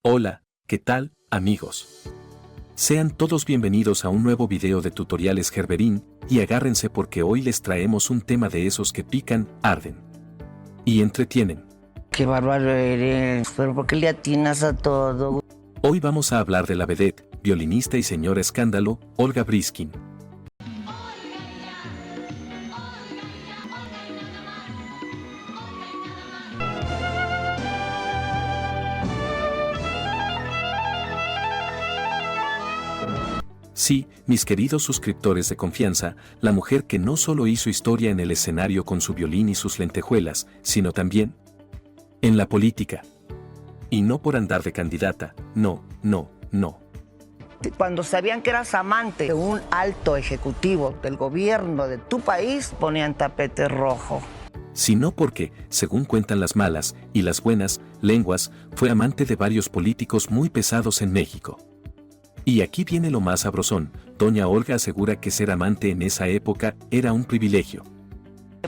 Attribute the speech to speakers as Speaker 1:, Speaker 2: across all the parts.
Speaker 1: Hola, ¿qué tal, amigos? Sean todos bienvenidos a un nuevo video de tutoriales Gerberín, y agárrense porque hoy les traemos un tema de esos que pican, arden y entretienen.
Speaker 2: Qué bárbaro eres, pero ¿por qué le atinas a todo?
Speaker 1: Hoy vamos a hablar de la vedette, violinista y señora escándalo, Olga Briskin. Sí, mis queridos suscriptores de confianza, la mujer que no solo hizo historia en el escenario con su violín y sus lentejuelas, sino también en la política. Y no por andar de candidata, no.
Speaker 2: Cuando sabían que eras amante de un alto ejecutivo del gobierno de tu país, ponían tapete rojo.
Speaker 1: Sino porque, según cuentan las malas y las buenas lenguas, fue amante de varios políticos muy pesados en México. Y aquí viene lo más sabrosón, doña Olga asegura que ser amante en esa época era un privilegio.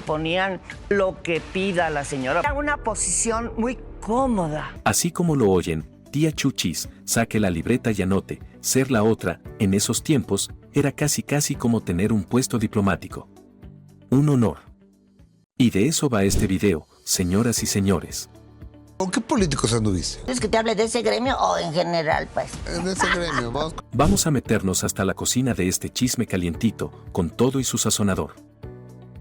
Speaker 2: Ponían lo que pida la señora. Era una posición muy cómoda.
Speaker 1: Así como lo oyen, tía Chuchis, saque la libreta y anote, ser la otra, en esos tiempos, era casi como tener un puesto diplomático. Un honor. Y de eso va este video, señoras y señores.
Speaker 3: ¿Con qué políticos anduviste?
Speaker 2: ¿Quieres que te hable de ese gremio o en general, pues?
Speaker 3: En ese gremio,
Speaker 1: Vamos a meternos hasta la cocina de este chisme calientito, con todo y su sazonador.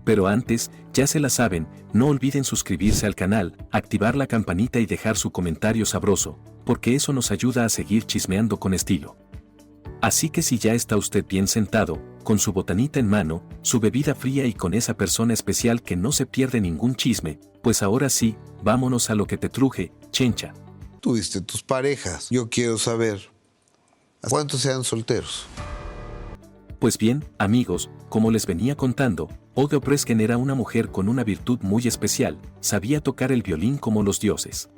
Speaker 1: Pero antes, ya se la saben, no olviden suscribirse al canal, activar la campanita y dejar su comentario sabroso, porque eso nos ayuda a seguir chismeando con estilo. Así que si ya está usted bien sentado, con su botanita en mano, su bebida fría y con esa persona especial que no se pierde ningún chisme, pues ahora sí, vámonos a lo que te truje, chencha.
Speaker 3: Tuviste tus parejas. Yo quiero saber, ¿cuántos sean solteros?
Speaker 1: Pues bien, amigos, como les venía contando, Olga Briskin era una mujer con una virtud muy especial, sabía tocar el violín como los dioses.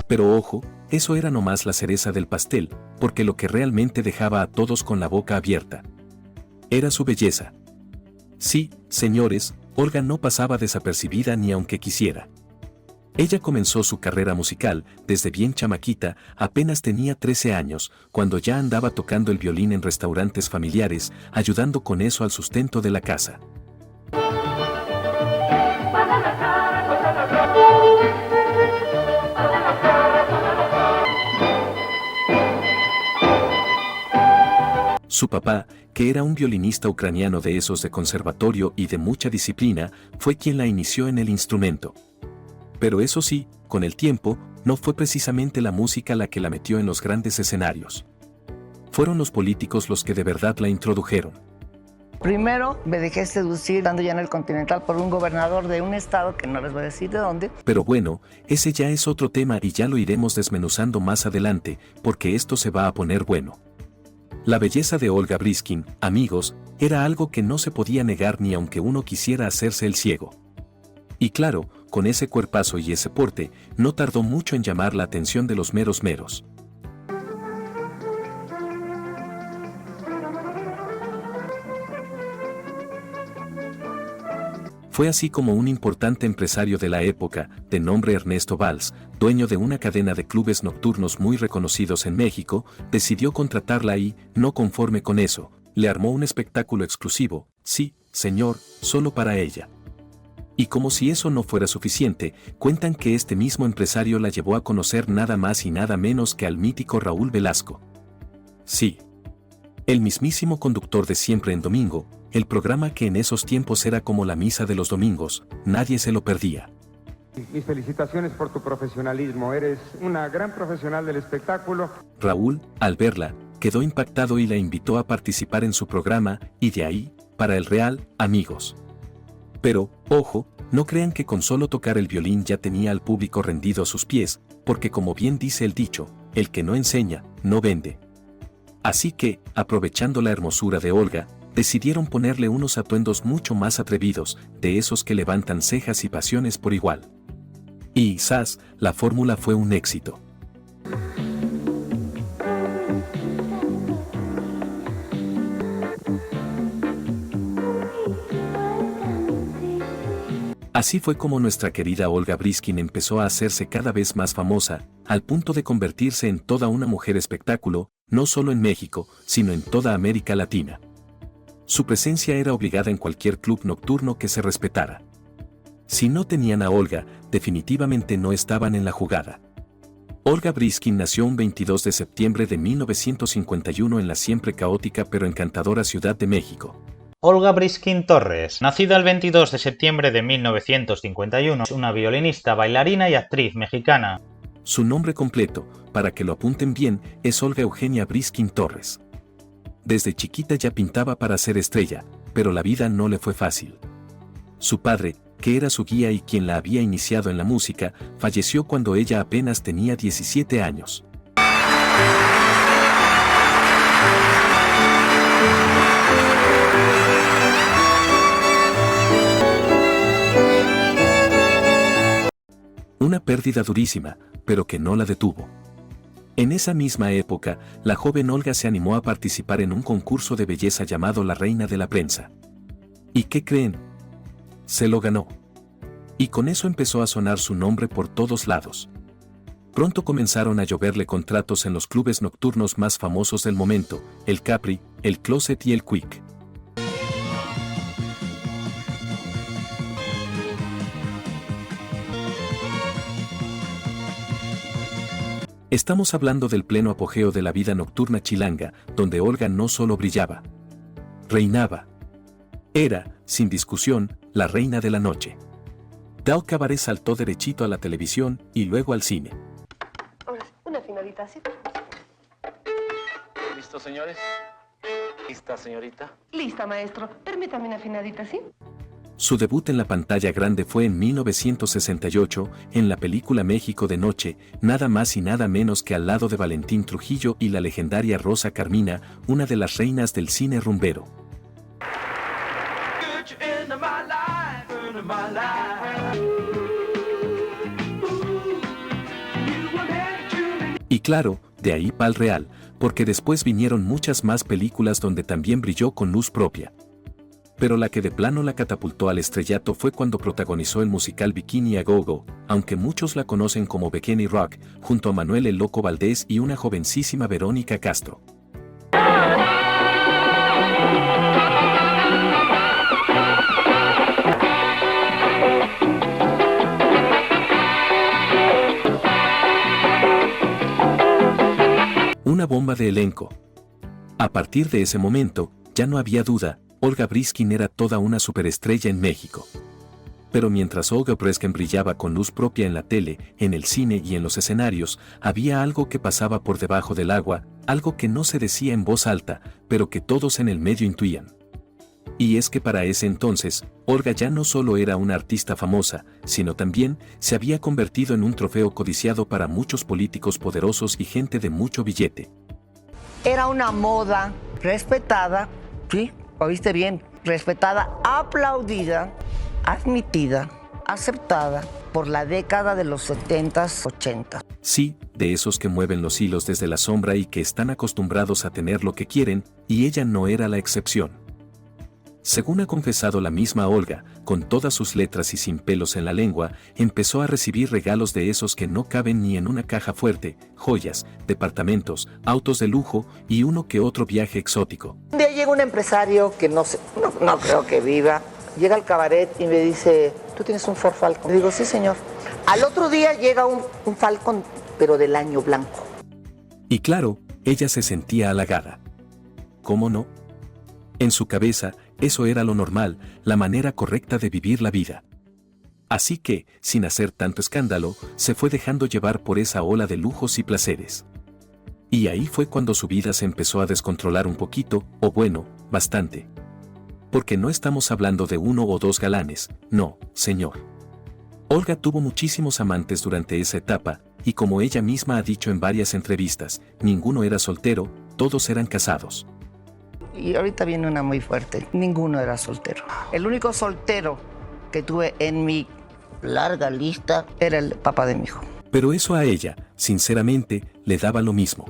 Speaker 1: Pero ojo, eso era nomás la cereza del pastel, porque lo que realmente dejaba a todos con la boca abierta era su belleza. Sí, señores, Olga no pasaba desapercibida ni aunque quisiera. Ella comenzó su carrera musical desde bien chamaquita, apenas tenía 13 años, cuando ya andaba tocando el violín en restaurantes familiares, ayudando con eso al sustento de la casa. Su papá, que era un violinista ucraniano de esos de conservatorio y de mucha disciplina, fue quien la inició en el instrumento. Pero eso sí, con el tiempo, no fue precisamente la música la que la metió en los grandes escenarios. Fueron los políticos los que de verdad la introdujeron.
Speaker 2: Primero me dejé seducir, estando ya en el Continental, por un gobernador de un estado que no les voy a decir de dónde.
Speaker 1: Pero bueno, ese ya es otro tema y ya lo iremos desmenuzando más adelante, porque esto se va a poner bueno. La belleza de Olga Briskin, amigos, era algo que no se podía negar ni aunque uno quisiera hacerse el ciego. Y claro, con ese cuerpazo y ese porte, no tardó mucho en llamar la atención de los meros. Fue así como un importante empresario de la época, de nombre Ernesto Valls, dueño de una cadena de clubes nocturnos muy reconocidos en México, decidió contratarla y, no conforme con eso, le armó un espectáculo exclusivo, sí, señor, solo para ella. Y como si eso no fuera suficiente, cuentan que este mismo empresario la llevó a conocer nada más y nada menos que al mítico Raúl Velasco. Sí. El mismísimo conductor de Siempre en Domingo, el programa que en esos tiempos era como la misa de los domingos, nadie se lo perdía.
Speaker 4: Mis felicitaciones por tu profesionalismo, eres una gran profesional del espectáculo.
Speaker 1: Raúl, al verla, quedó impactado y la invitó a participar en su programa, y de ahí, para el Real, amigos. Pero, ojo, no crean que con solo tocar el violín ya tenía al público rendido a sus pies, porque como bien dice el dicho, el que no enseña, no vende. Así que, aprovechando la hermosura de Olga, decidieron ponerle unos atuendos mucho más atrevidos, de esos que levantan cejas y pasiones por igual. Y, ¡zas!, la fórmula fue un éxito. Así fue como nuestra querida Olga Briskin empezó a hacerse cada vez más famosa, al punto de convertirse en toda una mujer espectáculo, no solo en México, sino en toda América Latina. Su presencia era obligada en cualquier club nocturno que se respetara. Si no tenían a Olga, definitivamente no estaban en la jugada. Olga Briskin nació un 22 de septiembre de 1951 en la siempre caótica pero encantadora Ciudad de México.
Speaker 5: Olga Briskin Torres, nacida el 22 de septiembre de 1951, es una violinista, bailarina y actriz mexicana.
Speaker 1: Su nombre completo, para que lo apunten bien, es Olga Eugenia Briskin Torres. Desde chiquita ya pintaba para ser estrella, pero la vida no le fue fácil. Su padre, que era su guía y quien la había iniciado en la música, falleció cuando ella apenas tenía 17 años. Una pérdida durísima, pero que no la detuvo. En esa misma época, la joven Olga se animó a participar en un concurso de belleza llamado La Reina de la Prensa. ¿Y qué creen? Se lo ganó. Y con eso empezó a sonar su nombre por todos lados. Pronto comenzaron a lloverle contratos en los clubes nocturnos más famosos del momento, el Capri, el Closet y el Quick. Estamos hablando del pleno apogeo de la vida nocturna chilanga, donde Olga no solo brillaba, reinaba. Era, sin discusión, la reina de la noche. Del cabaret saltó derechito a la televisión y luego al cine.
Speaker 6: Ahora sí, una finalita así.
Speaker 7: ¿Listo, señores? ¿Lista, señorita?
Speaker 6: Lista, maestro. Permítame una finalita así.
Speaker 1: Su debut en la pantalla grande fue en 1968, en la película México de Noche, nada más y nada menos que al lado de Valentín Trujillo y la legendaria Rosa Carmina, una de las reinas del cine rumbero. Y claro, de ahí pa'l real, porque después vinieron muchas más películas donde también brilló con luz propia. Pero la que de plano la catapultó al estrellato fue cuando protagonizó el musical Bikini a Go-Go, aunque muchos la conocen como Bikini Rock, junto a Manuel el Loco Valdés y una jovencísima Verónica Castro. Una bomba de elenco. A partir de ese momento, ya no había duda, Olga Briskin era toda una superestrella en México. Pero mientras Olga Briskin brillaba con luz propia en la tele, en el cine y en los escenarios, había algo que pasaba por debajo del agua, algo que no se decía en voz alta, pero que todos en el medio intuían. Y es que para ese entonces, Olga ya no solo era una artista famosa, sino también se había convertido en un trofeo codiciado para muchos políticos poderosos y gente de mucho billete.
Speaker 2: Era una moda respetada, ¿sí? ¿Oíste bien? Respetada, aplaudida, admitida, aceptada por la década de los 70s, 80s.
Speaker 1: Sí, de esos que mueven los hilos desde la sombra y que están acostumbrados a tener lo que quieren, y ella no era la excepción. Según ha confesado la misma Olga, con todas sus letras y sin pelos en la lengua, empezó a recibir regalos de esos que no caben ni en una caja fuerte, joyas, departamentos, autos de lujo y uno que otro viaje exótico.
Speaker 2: Un día llega un empresario que no creo que viva, llega al cabaret y me dice, ¿tú tienes un Ford Falcon? Le digo, sí, señor. Al otro día llega un Falcon, pero del año blanco.
Speaker 1: Y claro, ella se sentía halagada. ¿Cómo no? En su cabeza, eso era lo normal, la manera correcta de vivir la vida. Así que, sin hacer tanto escándalo, se fue dejando llevar por esa ola de lujos y placeres. Y ahí fue cuando su vida se empezó a descontrolar un poquito, o bueno, bastante. Porque no estamos hablando de uno o dos galanes, no, señor. Olga tuvo muchísimos amantes durante esa etapa, y como ella misma ha dicho en varias entrevistas, ninguno era soltero, todos eran casados.
Speaker 2: Y ahorita viene una muy fuerte. Ninguno era soltero. El único soltero que tuve en mi larga lista era el papá de mi hijo.
Speaker 1: Pero eso a ella, sinceramente, le daba lo mismo.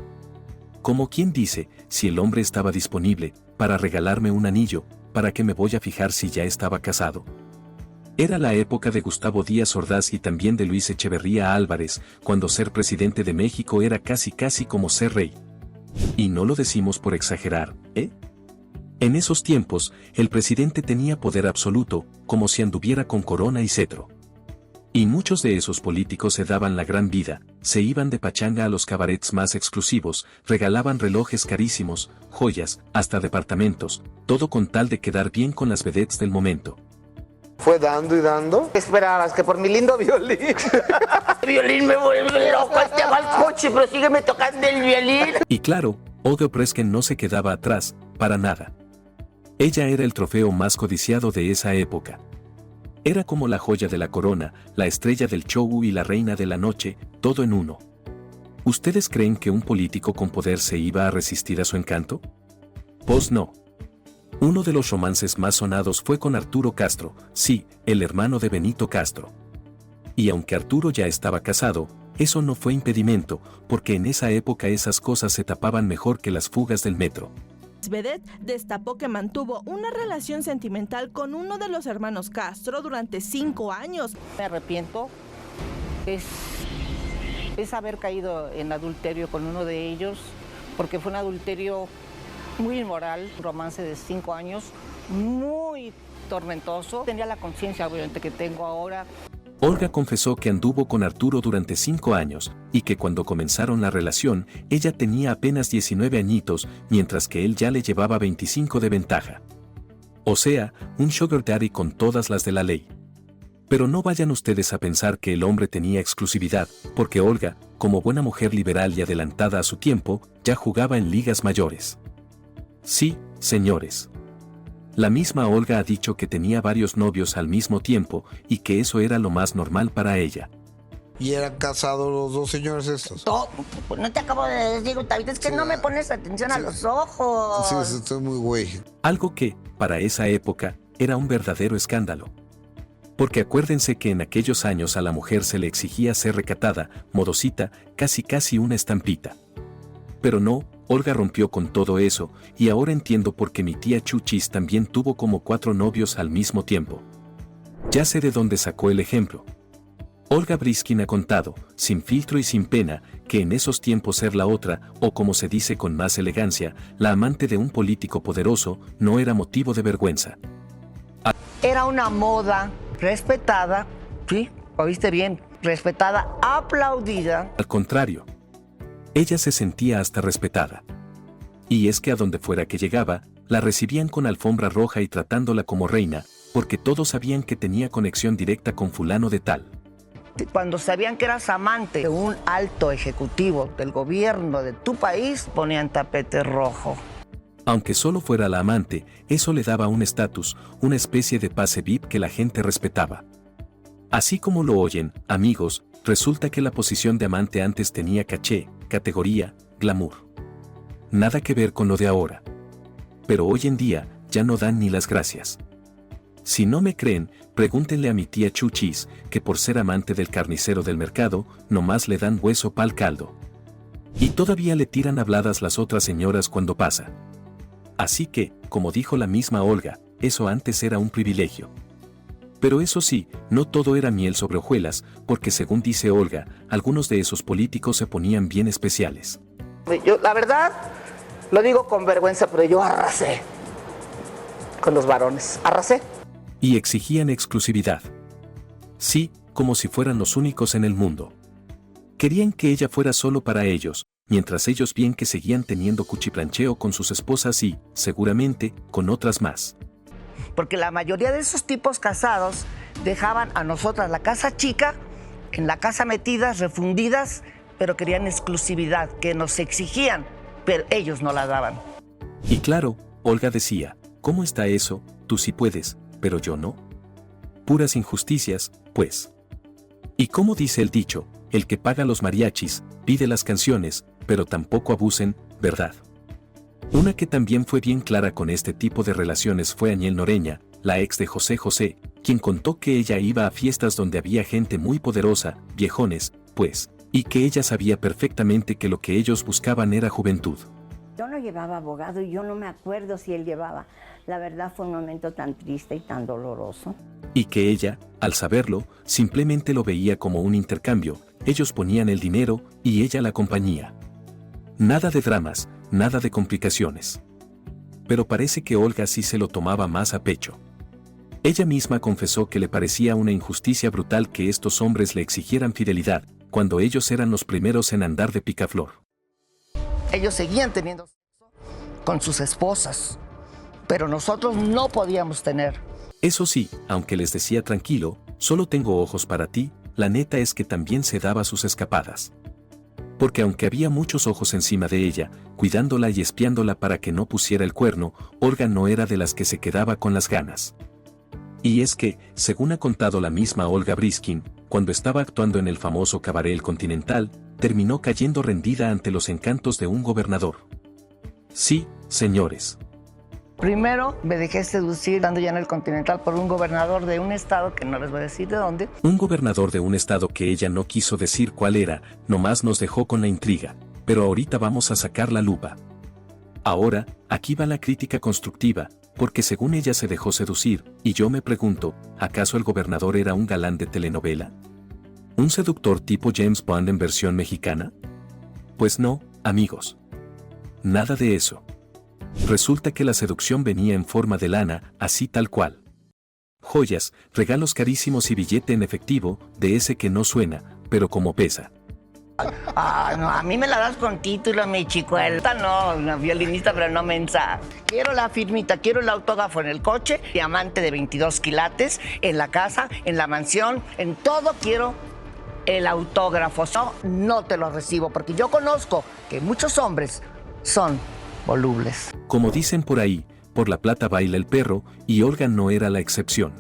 Speaker 1: Como quien dice, si el hombre estaba disponible para regalarme un anillo, ¿para qué me voy a fijar si ya estaba casado? Era la época de Gustavo Díaz Ordaz y también de Luis Echeverría Álvarez, cuando ser presidente de México era casi como ser rey. Y no lo decimos por exagerar, ¿eh? En esos tiempos, el presidente tenía poder absoluto, como si anduviera con corona y cetro. Y muchos de esos políticos se daban la gran vida, se iban de pachanga a los cabarets más exclusivos, regalaban relojes carísimos, joyas, hasta departamentos, todo con tal de quedar bien con las vedettes del momento.
Speaker 3: Fue dando y dando.
Speaker 2: ¿Qué esperabas? Que por mi lindo violín. El violín me vuelve loco, este va al coche, pero sígueme tocando el violín.
Speaker 1: Y claro, Olga Opresken no se quedaba atrás, para nada. Ella era el trofeo más codiciado de esa época. Era como la joya de la corona, la estrella del show y la reina de la noche, todo en uno. ¿Ustedes creen que un político con poder se iba a resistir a su encanto? Pues no. Uno de los romances más sonados fue con Arturo Castro, sí, el hermano de Benito Castro. Y aunque Arturo ya estaba casado, eso no fue impedimento, porque en esa época esas cosas se tapaban mejor que las fugas del metro.
Speaker 8: Vedette destapó que mantuvo una relación sentimental con uno de los hermanos Castro durante 5 años.
Speaker 2: Me arrepiento, es haber caído en adulterio con uno de ellos, porque fue un adulterio muy inmoral, un romance de 5 años, muy tormentoso. Tenía la conciencia, obviamente, que tengo ahora.
Speaker 1: Olga confesó que anduvo con Arturo durante 5 años, y que cuando comenzaron la relación, ella tenía apenas 19 añitos, mientras que él ya le llevaba 25 de ventaja. O sea, un sugar daddy con todas las de la ley. Pero no vayan ustedes a pensar que el hombre tenía exclusividad, porque Olga, como buena mujer liberal y adelantada a su tiempo, ya jugaba en ligas mayores. Sí, señores. La misma Olga ha dicho que tenía varios novios al mismo tiempo y que eso era lo más normal para ella.
Speaker 3: ¿Y eran casados los dos señores estos?
Speaker 2: Pues no te acabo de decir, Gustavo, es que no me pones atención a los ojos.
Speaker 3: Sí, estoy muy güey.
Speaker 1: Algo que, para esa época, era un verdadero escándalo. Porque acuérdense que en aquellos años a la mujer se le exigía ser recatada, modosita, casi una estampita. Pero no, Olga rompió con todo eso, y ahora entiendo por qué mi tía Chuchis también tuvo como 4 novios al mismo tiempo. Ya sé de dónde sacó el ejemplo. Olga Briskin ha contado, sin filtro y sin pena, que en esos tiempos ser la otra, o como se dice con más elegancia, la amante de un político poderoso, no era motivo de vergüenza.
Speaker 2: Era una moda respetada, ¿sí? ¿Oíste bien? Respetada, aplaudida.
Speaker 1: Al contrario. Ella se sentía hasta respetada. Y es que a donde fuera que llegaba, la recibían con alfombra roja y tratándola como reina, porque todos sabían que tenía conexión directa con fulano de tal.
Speaker 2: Cuando sabían que eras amante de un alto ejecutivo del gobierno de tu país, ponían tapete rojo.
Speaker 1: Aunque solo fuera la amante, eso le daba un estatus, una especie de pase VIP que la gente respetaba. Así como lo oyen, amigos, resulta que la posición de amante antes tenía caché, categoría, glamour. Nada que ver con lo de ahora. Pero hoy en día, ya no dan ni las gracias. Si no me creen, pregúntenle a mi tía Chuchis, que por ser amante del carnicero del mercado, nomás le dan hueso pa'l caldo. Y todavía le tiran habladas las otras señoras cuando pasa. Así que, como dijo la misma Olga, eso antes era un privilegio. Pero eso sí, no todo era miel sobre hojuelas, porque según dice Olga, algunos de esos políticos se ponían bien especiales.
Speaker 2: Yo, la verdad, lo digo con vergüenza, pero yo arrasé con los varones, arrasé.
Speaker 1: Y exigían exclusividad. Sí, como si fueran los únicos en el mundo. Querían que ella fuera solo para ellos, mientras ellos bien que seguían teniendo cuchiplancheo con sus esposas y, seguramente, con otras más.
Speaker 2: Porque la mayoría de esos tipos casados dejaban a nosotras la casa chica, en la casa metidas, refundidas, pero querían exclusividad, que nos exigían, pero ellos no la daban.
Speaker 1: Y claro, Olga decía, ¿cómo está eso? Tú sí puedes, pero yo no. Puras injusticias, pues. Y como dice el dicho, el que paga los mariachis, pide las canciones, pero tampoco abusen, ¿verdad? Una que también fue bien clara con este tipo de relaciones fue Aniel Noreña, la ex de José José, quien contó que ella iba a fiestas donde había gente muy poderosa, viejones, pues, y que ella sabía perfectamente que lo que ellos buscaban era juventud.
Speaker 9: Yo no llevaba abogado y yo no me acuerdo si él llevaba, La verdad fue un momento tan triste y tan doloroso.
Speaker 1: Y que ella, al saberlo, simplemente lo veía como un intercambio. Ellos ponían el dinero y ella la compañía. Nada de dramas, nada de complicaciones. Pero parece que Olga sí se lo tomaba más a pecho. Ella misma confesó que le parecía una injusticia brutal que estos hombres le exigieran fidelidad, cuando ellos eran los primeros en andar de picaflor.
Speaker 2: Ellos seguían teniendo sexo con sus esposas, pero nosotros no podíamos tener.
Speaker 1: Eso sí, aunque les decía tranquilo, solo tengo ojos para ti, la neta es que también se daba sus escapadas. Porque aunque había muchos ojos encima de ella, cuidándola y espiándola para que no pusiera el cuerno, Olga no era de las que se quedaba con las ganas. Y es que, según ha contado la misma Olga Briskin, cuando estaba actuando en el famoso cabaret El Continental, terminó cayendo rendida ante los encantos de un gobernador. Sí, señores.
Speaker 2: Primero me dejé seducir estando ya en el Continental por un gobernador de un estado que no les voy a decir de dónde.
Speaker 1: Un gobernador de un estado que ella no quiso decir cuál era, nomás nos dejó con la intriga, pero ahorita vamos a sacar la lupa. Ahora, aquí va la crítica constructiva, porque según ella se dejó seducir, y yo me pregunto, ¿acaso el gobernador era un galán de telenovela? ¿Un seductor tipo James Bond en versión mexicana? Pues no, amigos. Nada de eso. Resulta que la seducción venía en forma de lana, así tal cual. Joyas, regalos carísimos y billete en efectivo, de ese que no suena, pero como pesa.
Speaker 2: No, a mí me la das con título, mi chicuelta, no, una violinista, pero no mensa. Quiero la firmita, quiero el autógrafo en el coche, diamante de 22 quilates, en la casa, en la mansión, en todo quiero el autógrafo. No te lo recibo, porque yo conozco que muchos hombres son volubles.
Speaker 1: Como dicen por ahí, por la plata baila el perro, y Olga no era la excepción.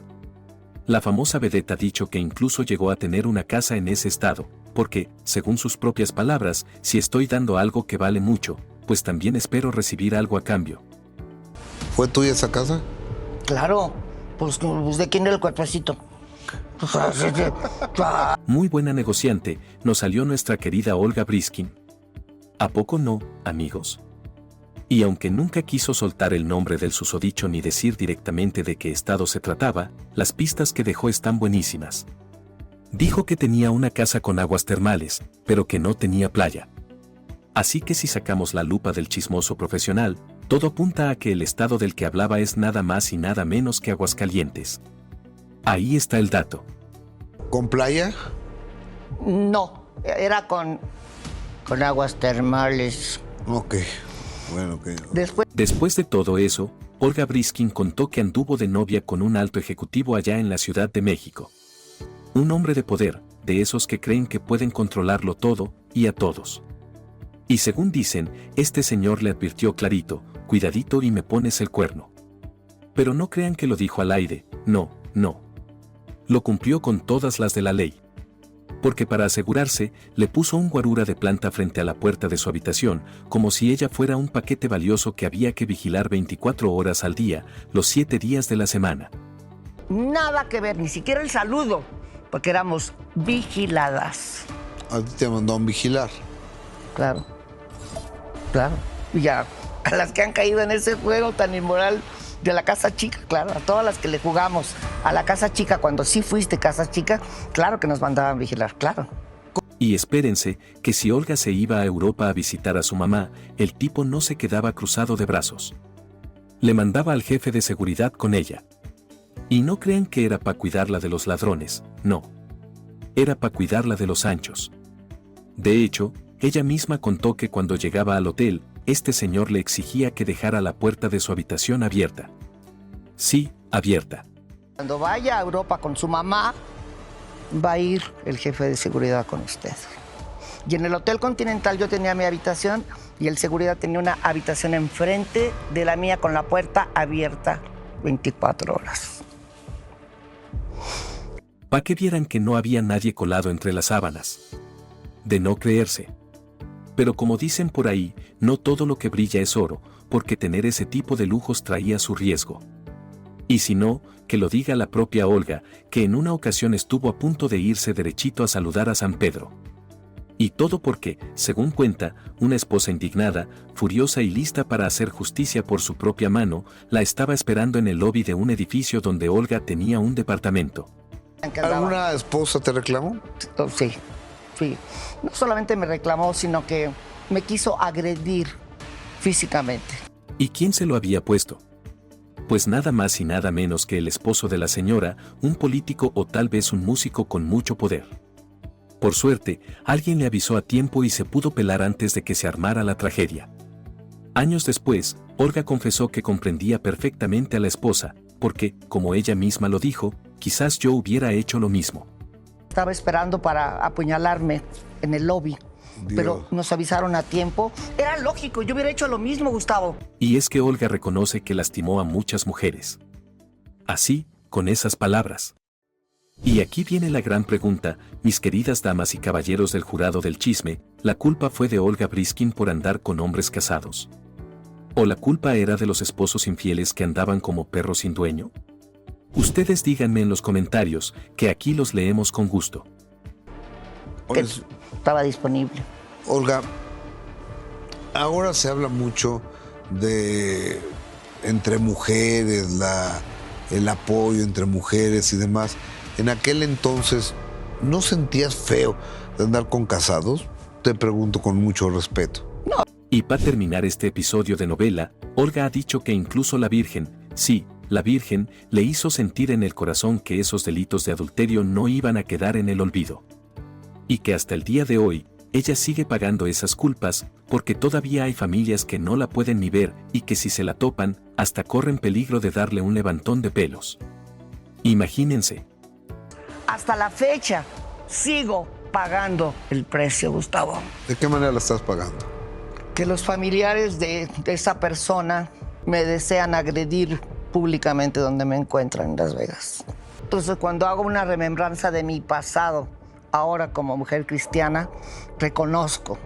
Speaker 1: La famosa vedette ha dicho que incluso llegó a tener una casa en ese estado, porque, según sus propias palabras, si estoy dando algo que vale mucho, pues también espero recibir algo a cambio.
Speaker 3: ¿Fue tuya esa casa?
Speaker 2: Claro, pues ¿de quién era el cuerpecito?
Speaker 1: Muy buena negociante, nos salió nuestra querida Olga Briskin. ¿A poco no, amigos? Y aunque nunca quiso soltar el nombre del susodicho ni decir directamente de qué estado se trataba, las pistas que dejó están buenísimas. Dijo que tenía una casa con aguas termales, pero que no tenía playa. Así que si sacamos la lupa del chismoso profesional, todo apunta a que el estado del que hablaba es nada más y nada menos que Aguascalientes. Ahí está el dato.
Speaker 3: ¿Con playa?
Speaker 2: No, era con aguas termales.
Speaker 3: Ok. Bueno, ok.
Speaker 1: Después de todo eso, Olga Briskin contó que anduvo de novia con un alto ejecutivo allá en la Ciudad de México. Un hombre de poder, de esos que creen que pueden controlarlo todo, y a todos. Y según dicen, este señor le advirtió clarito, cuidadito y me pones el cuerno. Pero no crean que lo dijo al aire, no. Lo cumplió con todas las de la ley. Porque para asegurarse, le puso un guarura de planta frente a la puerta de su habitación, como si ella fuera un paquete valioso que había que vigilar 24 horas al día, los 7 días de la semana.
Speaker 2: Nada que ver, ni siquiera el saludo, porque éramos vigiladas.
Speaker 3: A ti te mandó a vigilar.
Speaker 2: Claro. Y ya, a las que han caído en ese juego tan inmoral de la casa chica, claro, a todas las que le jugamos a la casa chica, cuando sí fuiste casa chica, claro que nos mandaban a vigilar, claro.
Speaker 1: Y espérense, que si Olga se iba a Europa a visitar a su mamá, el tipo no se quedaba cruzado de brazos. Le mandaba al jefe de seguridad con ella. Y no crean que era para cuidarla de los ladrones, no. Era para cuidarla de los anchos. De hecho, ella misma contó que cuando llegaba al hotel, este señor le exigía que dejara la puerta de su habitación abierta. Sí, abierta.
Speaker 2: Cuando vaya a Europa con su mamá, va a ir el jefe de seguridad con usted. Y en el Hotel Continental yo tenía mi habitación y el seguridad tenía una habitación enfrente de la mía con la puerta abierta 24 horas.
Speaker 1: Pa' que vieran que no había nadie colado entre las sábanas. De no creerse. Pero como dicen por ahí, no todo lo que brilla es oro, porque tener ese tipo de lujos traía su riesgo. Y si no, que lo diga la propia Olga, que en una ocasión estuvo a punto de irse derechito a saludar a San Pedro. Y todo porque, según cuenta, una esposa indignada, furiosa y lista para hacer justicia por su propia mano, la estaba esperando en el lobby de un edificio donde Olga tenía un departamento.
Speaker 3: ¿Alguna esposa te reclamó?
Speaker 2: Sí, sí. No solamente me reclamó, sino que me quiso agredir físicamente.
Speaker 1: ¿Y quién se lo había puesto? Pues nada más y nada menos que el esposo de la señora, un político o tal vez un músico con mucho poder. Por suerte, alguien le avisó a tiempo y se pudo pelar antes de que se armara la tragedia. Años después, Olga confesó que comprendía perfectamente a la esposa, porque, como ella misma lo dijo, quizás yo hubiera hecho lo mismo.
Speaker 2: Estaba esperando para apuñalarme en el lobby, pero nos avisaron a tiempo. Era lógico, yo hubiera hecho lo mismo, Gustavo.
Speaker 1: Y es que Olga reconoce que lastimó a muchas mujeres. Así, con esas palabras. Y aquí viene la gran pregunta, mis queridas damas y caballeros del jurado del chisme, ¿la culpa fue de Olga Briskin por andar con hombres casados? ¿O la culpa era de los esposos infieles que andaban como perros sin dueño? Ustedes díganme en los comentarios, que aquí los leemos con gusto.
Speaker 2: Que estaba disponible.
Speaker 3: Olga, ahora se habla mucho de entre mujeres, el apoyo entre mujeres y demás. En aquel entonces, ¿no sentías feo de andar con casados? Te pregunto con mucho respeto.
Speaker 2: No.
Speaker 1: Y para terminar este episodio de novela, Olga ha dicho que incluso la Virgen, sí, la Virgen, le hizo sentir en el corazón que esos delitos de adulterio no iban a quedar en el olvido. Y que hasta el día de hoy, ella sigue pagando esas culpas, porque todavía hay familias que no la pueden ni ver y que si se la topan, hasta corren peligro de darle un levantón de pelos. Imagínense.
Speaker 2: Hasta la fecha, sigo pagando el precio, Gustavo.
Speaker 3: ¿De qué manera la estás pagando?
Speaker 2: Que los familiares de esa persona me desean agredir públicamente donde me encuentran en Las Vegas. Entonces, cuando hago una remembranza de mi pasado, ahora como mujer cristiana, reconozco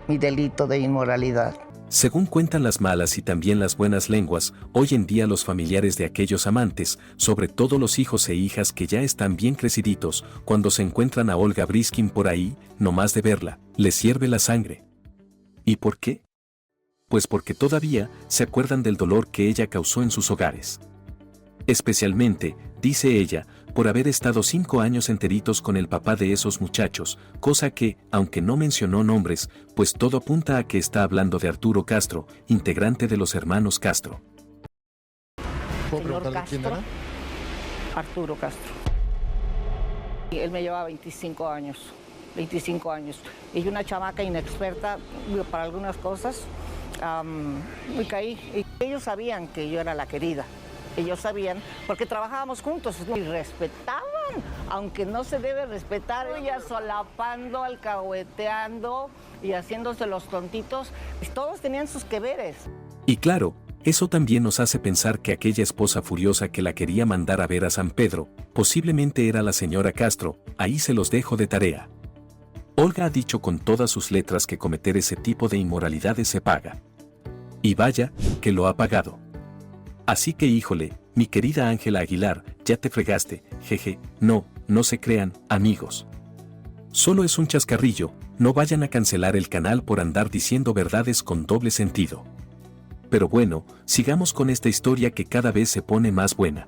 Speaker 2: mi delito de inmoralidad.
Speaker 1: Según cuentan las malas y también las buenas lenguas, hoy en día los familiares de aquellos amantes, sobre todo los hijos e hijas que ya están bien creciditos, cuando se encuentran a Olga Briskin por ahí, nomás de verla, les hierve la sangre. ¿Y por qué? Pues porque todavía se acuerdan del dolor que ella causó en sus hogares. Especialmente, dice ella, por haber estado 5 años enteritos con el papá de esos muchachos, cosa que, aunque no mencionó nombres, pues todo apunta a que está hablando de Arturo Castro, integrante de los hermanos Castro.
Speaker 9: ¿Puedo preguntarle quién era? Arturo Castro. Él me lleva 25 años. Y una chamaca inexperta para algunas cosas, me caí. Y ellos sabían que yo era la querida. Ellos sabían, porque trabajábamos juntos y respetaban, aunque no se debe respetar. Ella solapando, alcahueteando y haciéndose los tontitos. Todos tenían sus que veres.
Speaker 1: Y claro, eso también nos hace pensar que aquella esposa furiosa que la quería mandar a ver a San Pedro, posiblemente era la señora Castro, ahí se los dejo de tarea. Olga ha dicho con todas sus letras que cometer ese tipo de inmoralidades se paga. Y vaya, que lo ha pagado. Así que híjole, mi querida Ángela Aguilar, ya te fregaste, jeje, no se crean, amigos. Solo es un chascarrillo, no vayan a cancelar el canal por andar diciendo verdades con doble sentido. Pero bueno, sigamos con esta historia que cada vez se pone más buena.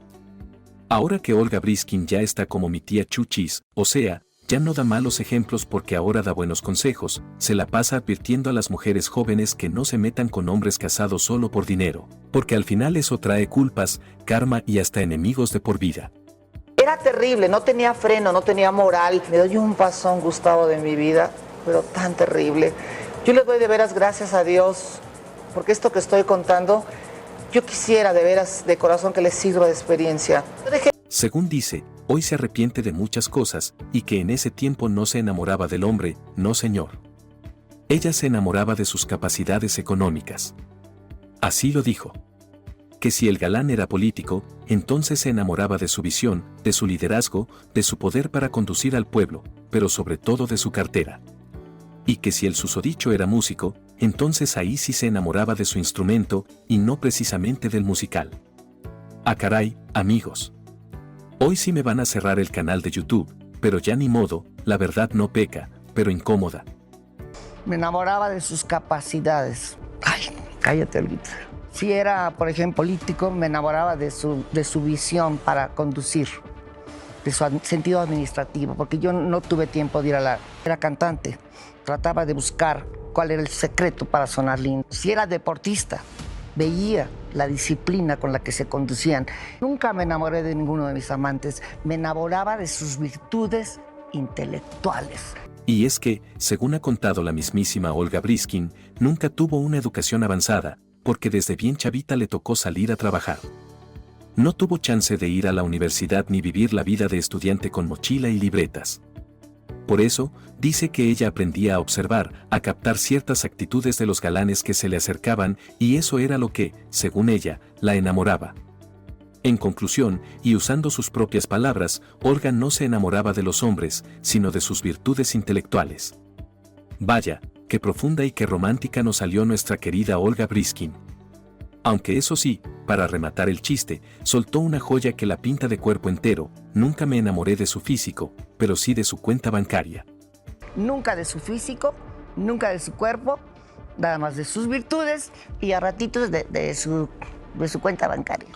Speaker 1: Ahora que Olga Briskin ya está como mi tía Chuchis, o sea, ya no da malos ejemplos porque ahora da buenos consejos, se la pasa advirtiendo a las mujeres jóvenes que no se metan con hombres casados solo por dinero, porque al final eso trae culpas, karma y hasta enemigos de por vida.
Speaker 10: Era terrible, no tenía freno, no tenía moral. Me doy un pasón, Gustavo, de mi vida, pero tan terrible. Yo le doy de veras gracias a Dios, porque esto que estoy contando, yo quisiera de veras, de corazón, que les sirva de experiencia.
Speaker 1: Según dice, hoy se arrepiente de muchas cosas, y que en ese tiempo no se enamoraba del hombre, no señor. Ella se enamoraba de sus capacidades económicas. Así lo dijo. Que si el galán era político, entonces se enamoraba de su visión, de su liderazgo, de su poder para conducir al pueblo, pero sobre todo de su cartera. Y que si el susodicho era músico, entonces ahí sí se enamoraba de su instrumento, y no precisamente del musical. Ah caray, amigos. Hoy sí me van a cerrar el canal de YouTube, pero ya ni modo, la verdad no peca, pero incómoda.
Speaker 2: Me enamoraba de sus capacidades. Ay, cállate, Olguita. Si era, por ejemplo, político, me enamoraba de su visión para conducir, de su sentido administrativo, porque yo no tuve tiempo de ir Era cantante, trataba de buscar cuál era el secreto para sonar lindo. Si era deportista, veía la disciplina con la que se conducían. Nunca me enamoré de ninguno de mis amantes, me enamoraba de sus virtudes intelectuales.
Speaker 1: Y es que, según ha contado la mismísima Olga Briskin, nunca tuvo una educación avanzada, porque desde bien chavita le tocó salir a trabajar. No tuvo chance de ir a la universidad ni vivir la vida de estudiante con mochila y libretas. Por eso, dice que ella aprendía a observar, a captar ciertas actitudes de los galanes que se le acercaban, y eso era lo que, según ella, la enamoraba. En conclusión, y usando sus propias palabras, Olga no se enamoraba de los hombres, sino de sus virtudes intelectuales. Vaya, qué profunda y qué romántica nos salió nuestra querida Olga Briskin. Aunque eso sí, para rematar el chiste, soltó una joya que la pinta de cuerpo entero: nunca me enamoré de su físico, pero sí de su cuenta bancaria.
Speaker 2: Nunca de su físico, nunca de su cuerpo, nada más de sus virtudes y a ratitos de su cuenta bancaria.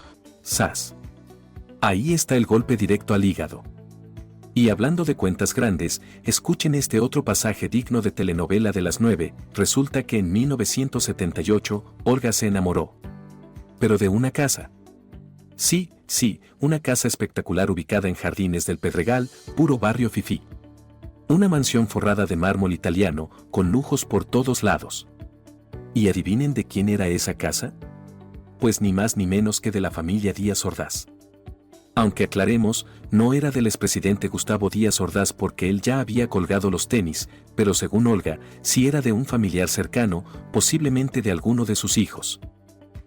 Speaker 1: ¡Sas! Ahí está el golpe directo al hígado. Y hablando de cuentas grandes, escuchen este otro pasaje digno de telenovela de las 9. Resulta que en 1978, Olga se enamoró. ¿Pero de una casa? Sí, una casa espectacular ubicada en Jardines del Pedregal, puro barrio fifí. Una mansión forrada de mármol italiano, con lujos por todos lados. ¿Y adivinen de quién era esa casa? Pues ni más ni menos que de la familia Díaz Ordaz. Aunque aclaremos, no era del expresidente Gustavo Díaz Ordaz porque él ya había colgado los tenis, pero según Olga, sí era de un familiar cercano, posiblemente de alguno de sus hijos.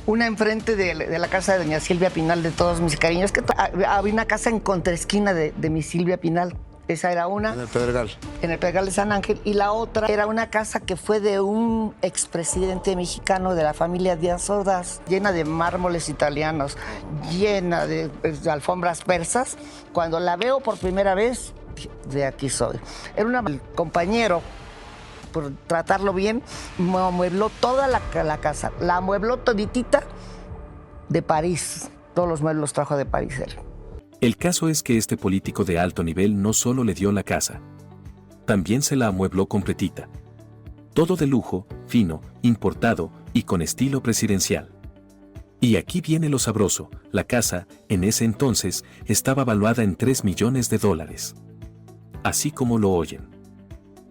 Speaker 2: Una enfrente de la casa de doña Silvia Pinal, de todos mis cariños, que había una casa en contraesquina de mi Silvia Pinal. Esa era una.
Speaker 3: En el Pedregal.
Speaker 2: En el Pedregal de San Ángel. Y la otra era una casa que fue de un expresidente mexicano de la familia Díaz Ordaz, llena de mármoles italianos, llena de alfombras persas. Cuando la veo por primera vez, de aquí soy. Era el compañero, por tratarlo bien, me amuebló toda la casa. La amuebló toditita de París. Todos los muebles los trajo de París él.
Speaker 1: El caso es que este político de alto nivel no solo le dio la casa, también se la amuebló completita. Todo de lujo, fino, importado y con estilo presidencial. Y aquí viene lo sabroso: la casa, en ese entonces, estaba valuada en $3 millones. Así como lo oyen.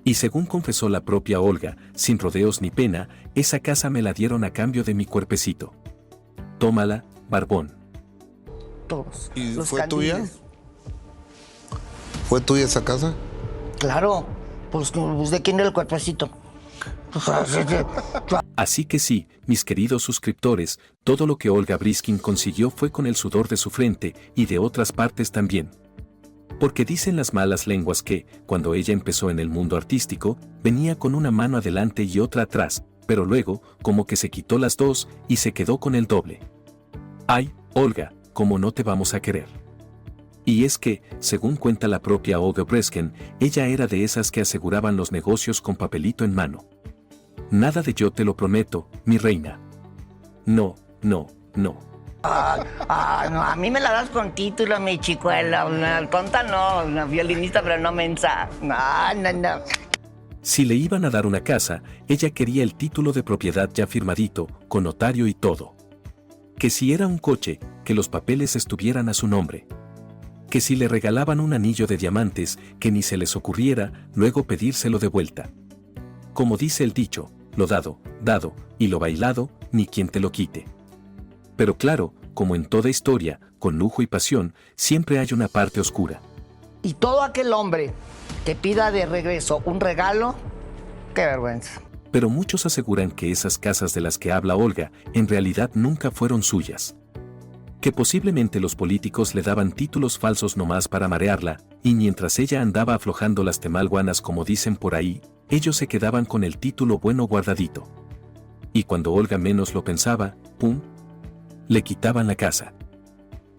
Speaker 1: Y según confesó la propia Olga, sin rodeos ni pena, esa casa me la dieron a cambio de mi cuerpecito. Tómala, barbón.
Speaker 2: Todos.
Speaker 3: ¿Y
Speaker 2: los
Speaker 3: fue
Speaker 2: candiles.
Speaker 3: tuya? ¿Fue tuya esa casa?
Speaker 2: Claro, pues ¿de quién era el cuerpecito?
Speaker 1: Así que sí, mis queridos suscriptores, todo lo que Olga Briskin consiguió fue con el sudor de su frente y de otras partes también. Porque dicen las malas lenguas que, cuando ella empezó en el mundo artístico, venía con una mano adelante y otra atrás, pero luego, como que se quitó las dos y se quedó con el doble. Ay, Olga, ¿cómo no te vamos a querer? Y es que, según cuenta la propia Olga Briskin, ella era de esas que aseguraban los negocios con papelito en mano. Nada de yo te lo prometo, mi reina. No.
Speaker 2: No, a mí me la das con título, mi chicuela. Una tonta no, una violinista, pero no mensa. No.
Speaker 1: Si le iban a dar una casa, ella quería el título de propiedad ya firmadito, con notario y todo. Que si era un coche, que los papeles estuvieran a su nombre. Que si le regalaban un anillo de diamantes, que ni se les ocurriera luego pedírselo de vuelta. Como dice el dicho, lo dado, dado, y lo bailado, ni quien te lo quite. Pero claro, como en toda historia, con lujo y pasión, siempre hay una parte oscura.
Speaker 2: Y todo aquel hombre que pida de regreso un regalo, qué vergüenza.
Speaker 1: Pero muchos aseguran que esas casas de las que habla Olga en realidad nunca fueron suyas. Que posiblemente los políticos le daban títulos falsos nomás para marearla, y mientras ella andaba aflojando las temalguanas como dicen por ahí, ellos se quedaban con el título bueno guardadito. Y cuando Olga menos lo pensaba, ¡pum!, le quitaban la casa.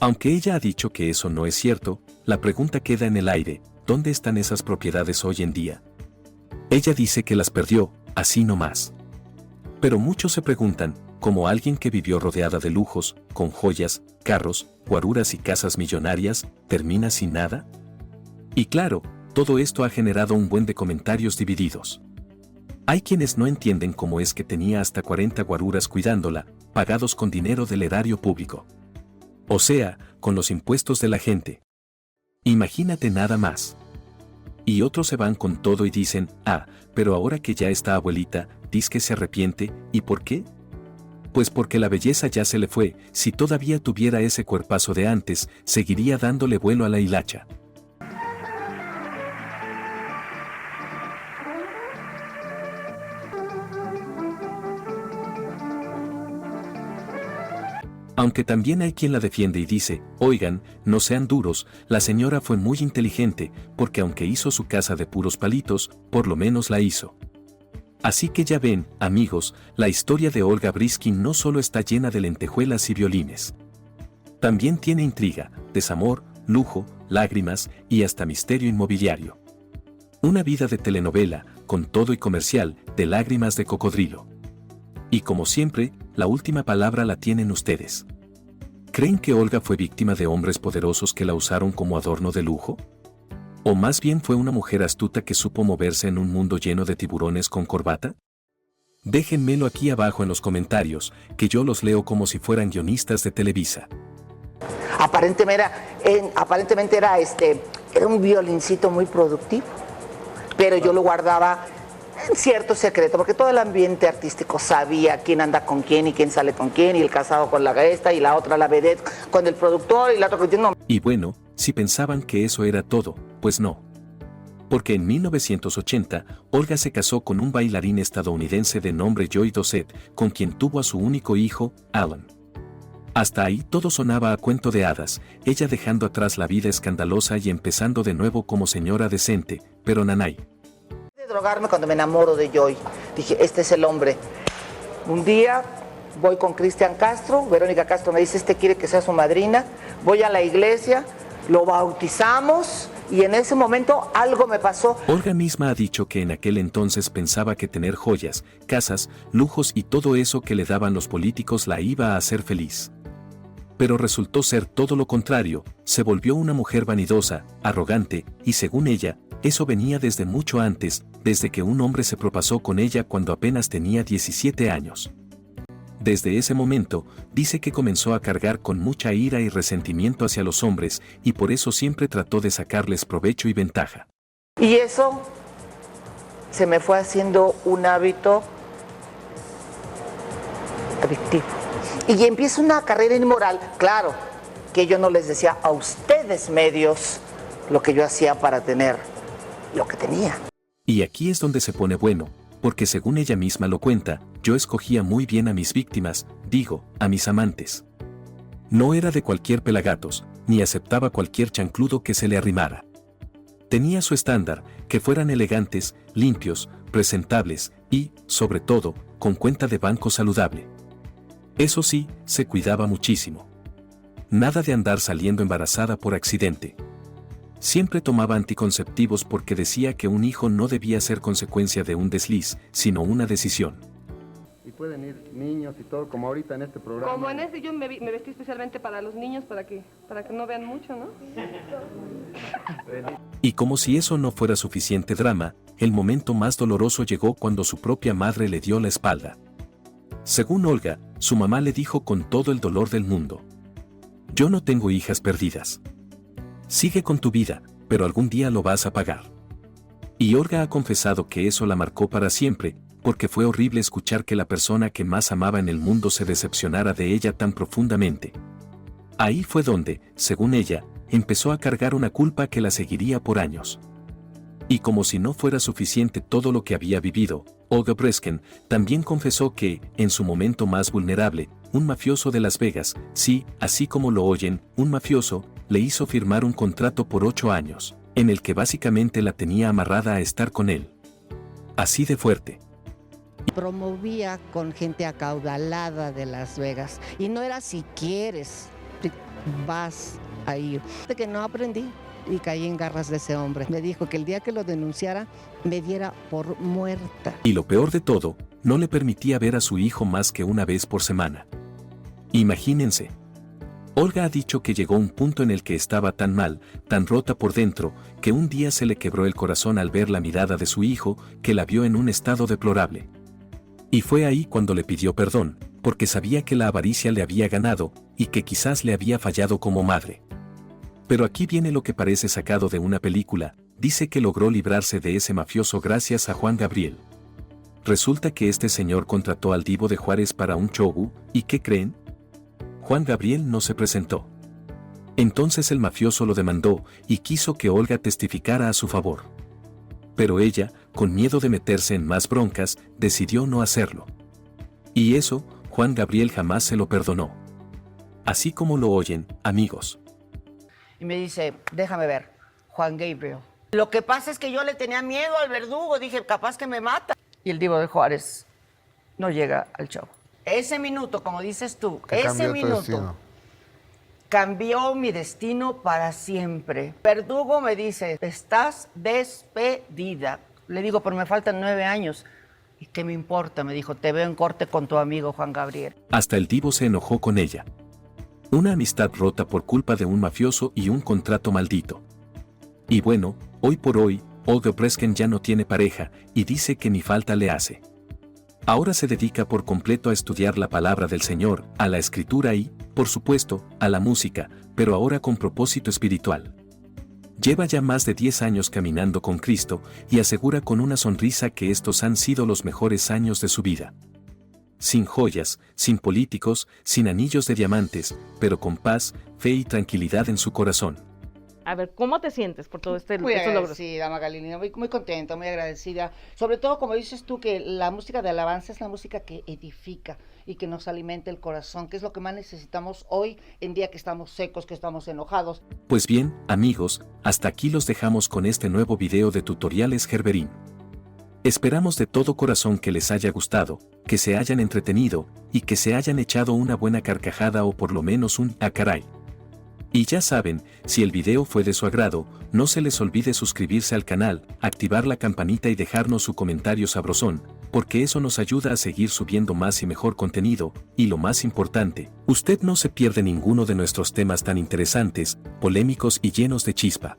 Speaker 1: Aunque ella ha dicho que eso no es cierto, la pregunta queda en el aire: ¿dónde están esas propiedades hoy en día? Ella dice que las perdió, así nomás. Pero muchos se preguntan, ¿cómo alguien que vivió rodeada de lujos, con joyas, carros, guaruras y casas millonarias, termina sin nada? Y claro, todo esto ha generado un buen de comentarios divididos. Hay quienes no entienden cómo es que tenía hasta 40 guaruras cuidándola, pagados con dinero del erario público. O sea, con los impuestos de la gente. Imagínate nada más. Y otros se van con todo y dicen, pero ahora que ya está abuelita, dice que se arrepiente, ¿y por qué? Pues porque la belleza ya se le fue, si todavía tuviera ese cuerpazo de antes, seguiría dándole vuelo a la hilacha. Aunque también hay quien la defiende y dice, oigan, no sean duros, la señora fue muy inteligente, porque aunque hizo su casa de puros palitos, por lo menos la hizo. Así que ya ven, amigos, la historia de Olga Briskin no solo está llena de lentejuelas y violines. También tiene intriga, desamor, lujo, lágrimas y hasta misterio inmobiliario. Una vida de telenovela, con todo y comercial, de lágrimas de cocodrilo. Y como siempre, la última palabra la tienen ustedes. ¿Creen que Olga fue víctima de hombres poderosos que la usaron como adorno de lujo? ¿O más bien fue una mujer astuta que supo moverse en un mundo lleno de tiburones con corbata? Déjenmelo aquí abajo en los comentarios, que yo los leo como si fueran guionistas de Televisa.
Speaker 10: Aparentemente era un violincito muy productivo, pero yo lo guardaba en cierto secreto, porque todo el ambiente artístico sabía quién anda con quién y quién sale con quién, y el casado con la esta y la otra, la vedette, con el productor y la otra no.
Speaker 1: Y bueno, si pensaban que eso era todo, pues no. Porque en 1980, Olga se casó con un bailarín estadounidense de nombre Joy Dossett, con quien tuvo a su único hijo, Alan. Hasta ahí todo sonaba a cuento de hadas, ella dejando atrás la vida escandalosa y empezando de nuevo como señora decente, pero nanay.
Speaker 10: Drogarme cuando me enamoro de Joy. Dije, este es el hombre. Un día voy con Cristian Castro, Verónica Castro me dice, quiere que sea su madrina. Voy a la iglesia, lo bautizamos y en ese momento algo me pasó.
Speaker 1: Olga misma ha dicho que en aquel entonces pensaba que tener joyas, casas, lujos y todo eso que le daban los políticos la iba a hacer feliz. Pero resultó ser todo lo contrario, se volvió una mujer vanidosa, arrogante, y según ella, eso venía desde mucho antes, desde que un hombre se propasó con ella cuando apenas tenía 17 años. Desde ese momento, dice que comenzó a cargar con mucha ira y resentimiento hacia los hombres, y por eso siempre trató de sacarles provecho y ventaja.
Speaker 10: Y eso se me fue haciendo un hábito adictivo. Y empieza una carrera inmoral, claro, que yo no les decía a ustedes medios lo que yo hacía para tener lo que tenía.
Speaker 1: Y aquí es donde se pone bueno, porque según ella misma lo cuenta, yo escogía muy bien a mis víctimas, digo, a mis amantes. No era de cualquier pelagatos, ni aceptaba cualquier chancludo que se le arrimara. Tenía su estándar, que fueran elegantes, limpios, presentables y, sobre todo, con cuenta de banco saludable. Eso sí, se cuidaba muchísimo. Nada de andar saliendo embarazada por accidente. Siempre tomaba anticonceptivos porque decía que un hijo no debía ser consecuencia de un desliz, sino una decisión.
Speaker 4: Y pueden ir niños y todo, como ahorita en este programa.
Speaker 6: Como en este, yo me vestí especialmente para los niños, para que no vean mucho, ¿no?
Speaker 1: Y como si eso no fuera suficiente drama, el momento más doloroso llegó cuando su propia madre le dio la espalda. Según Olga, su mamá le dijo con todo el dolor del mundo: yo no tengo hijas perdidas. Sigue con tu vida, pero algún día lo vas a pagar. Y Olga ha confesado que eso la marcó para siempre, porque fue horrible escuchar que la persona que más amaba en el mundo se decepcionara de ella tan profundamente. Ahí fue donde, según ella, empezó a cargar una culpa que la seguiría por años. Y como si no fuera suficiente todo lo que había vivido, Olga Briskin también confesó que, en su momento más vulnerable, un mafioso de Las Vegas, sí, así como lo oyen, un mafioso, le hizo firmar un contrato por 8 años, en el que básicamente la tenía amarrada a estar con él. Así de fuerte.
Speaker 9: Promovía con gente acaudalada de Las Vegas. Y no era si quieres, vas a ir. De que no aprendí. y caí en garras de ese hombre. Me dijo que el día que lo denunciara me diera por muerta.
Speaker 1: Y lo peor de todo, no le permitía ver a su hijo más que una vez por semana. Imagínense. Olga ha dicho que llegó un punto en el que estaba tan mal, tan rota por dentro, que un día se le quebró el corazón al ver la mirada de su hijo, que la vio en un estado deplorable. Y fue ahí cuando le pidió perdón, porque sabía que la avaricia le había ganado, y que quizás le había fallado como madre. Pero aquí viene lo que parece sacado de una película. Dice que logró librarse de ese mafioso gracias a Juan Gabriel. Resulta que este señor contrató al Divo de Juárez para un show, ¿y qué creen? Juan Gabriel no se presentó. Entonces el mafioso lo demandó y quiso que Olga testificara a su favor. Pero ella, con miedo de meterse en más broncas, decidió no hacerlo. Y eso, Juan Gabriel jamás se lo perdonó. Así como lo oyen, amigos.
Speaker 2: Y me dice, déjame ver, Juan Gabriel. Lo que pasa es que yo le tenía miedo al verdugo, dije, capaz que me mata. Y el Divo de Juárez no llega al show. Ese minuto, como dices tú, ese minuto cambió mi destino para siempre. Verdugo me dice, estás despedida. Le digo, pero me faltan 9 años. ¿Y qué me importa? Me dijo, te veo en corte con tu amigo Juan Gabriel.
Speaker 1: Hasta el Divo se enojó con ella. Una amistad rota por culpa de un mafioso y un contrato maldito. Y bueno, hoy por hoy, Olga Bresken ya no tiene pareja y dice que ni falta le hace. Ahora se dedica por completo a estudiar la palabra del Señor, a la escritura y, por supuesto, a la música, pero ahora con propósito espiritual. Lleva ya más de 10 años caminando con Cristo y asegura con una sonrisa que estos han sido los mejores años de su vida. Sin joyas, sin políticos, sin anillos de diamantes, pero con paz, fe y tranquilidad en su corazón.
Speaker 6: A ver, ¿cómo te sientes por todo
Speaker 9: Muy agradecida, Magalina, muy contenta, muy agradecida. Sobre todo, como dices tú, que la música de alabanza es la música que edifica y que nos alimenta el corazón, que es lo que más necesitamos hoy en día que estamos secos, que estamos enojados.
Speaker 1: Pues bien, amigos, hasta aquí los dejamos con este nuevo video de Tutoriales Gerberín. Esperamos de todo corazón que les haya gustado, que se hayan entretenido y que se hayan echado una buena carcajada o por lo menos un "ah caray". Y ya saben, si el video fue de su agrado, no se les olvide suscribirse al canal, activar la campanita y dejarnos su comentario sabrosón, porque eso nos ayuda a seguir subiendo más y mejor contenido, y lo más importante, usted no se pierde ninguno de nuestros temas tan interesantes, polémicos y llenos de chispa.